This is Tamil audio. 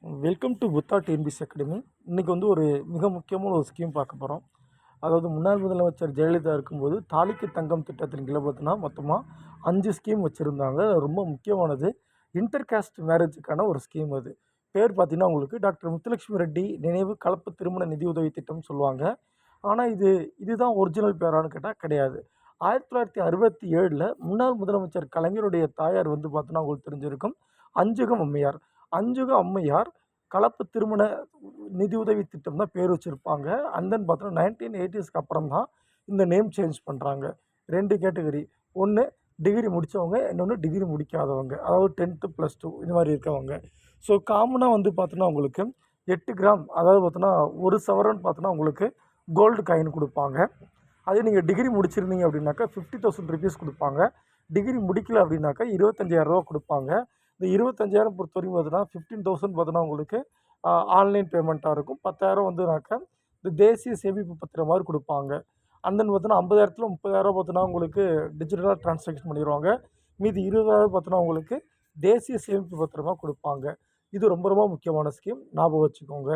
Welcome to Buddha TNPSC academy. இன்றைக்கி வந்து ஒரு மிக முக்கியமான ஒரு ஸ்கீம் பார்க்க போகிறோம். அதாவது முன்னாள் முதலமைச்சர் ஜெயலலிதா இருக்கும்போது தாலிக்கு தங்கம் திட்டத்தின் கீழே பார்த்தீங்கன்னா மொத்தமாக 5 ஸ்கீம் வச்சுருந்தாங்க. ரொம்ப முக்கியமானது இன்டர் காஸ்ட் மேரேஜுக்கான ஒரு ஸ்கீம். அது பேர் பார்த்தீங்கன்னா உங்களுக்கு டாக்டர் முத்துலட்சுமி ரெட்டி நினைவு கலப்பு திருமண நிதியுதவி திட்டம்னு சொல்லுவாங்க. ஆனால் இதுதான் ஒரிஜினல் பேரான்னு கேட்டால் கிடையாது. 1967 முன்னாள் முதலமைச்சர் கலைஞருடைய தாயார் வந்து பார்த்தோன்னா உங்களுக்கு தெரிஞ்சிருக்கும், அஞ்சுகம் அம்மையார். அஞ்சுகம் அம்மையார் கலப்பு திருமண நிதியுதவி திட்டம் தான் பேர் வச்சுருப்பாங்க. அண்ட் தென் பார்த்தோன்னா 1980ஸ்க்கு அப்புறம் தான் இந்த நேம் சேஞ்ச் பண்ணுறாங்க. 2 கேட்டகரி. ஒன்று டிகிரி முடித்தவங்க, இன்னொன்று டிகிரி முடிக்காதவங்க, அதாவது 10th +2 இது மாதிரி இருக்கவங்க. ஸோ காமனாக வந்து பார்த்தோன்னா உங்களுக்கு 8 கிராம், அதாவது பார்த்தோன்னா 1 சவரன் பார்த்தோன்னா உங்களுக்கு கோல்டு காயின் கொடுப்பாங்க. அதே நீங்கள் டிகிரி முடிச்சிருந்தீங்க அப்படின்னாக்கா 50,000 ருபீஸ் கொடுப்பாங்க. டிகிரி முடிக்கல அப்படின்னாக்கா 25,000 ரூபா கொடுப்பாங்க. இந்த 25,000 பொறுத்த வரைக்கும் பார்த்தீங்கன்னா 15,000 பார்த்தீங்கன்னா உங்களுக்கு ஆன்லைன் பேமெண்ட்டாக இருக்கும். 10,000 வந்துனாக்கா இந்த தேசிய சேமிப்பு பத்திரம் மாதிரி கொடுப்பாங்க. அண்ட் தென் பார்த்தீங்கன்னா 50,000த்தில் 30,000 பார்த்தீங்கன்னா உங்களுக்கு டிஜிட்டலாக ட்ரான்சாக்ஷன் பண்ணிடுவாங்க. மீதி 20,000 பார்த்தீங்கன்னா உங்களுக்கு தேசிய சேமிப்பு பத்திரமாக கொடுப்பாங்க. இது ரொம்ப ரொம்ப முக்கியமான ஸ்கீம், ஞாபகம் வச்சுக்கோங்க.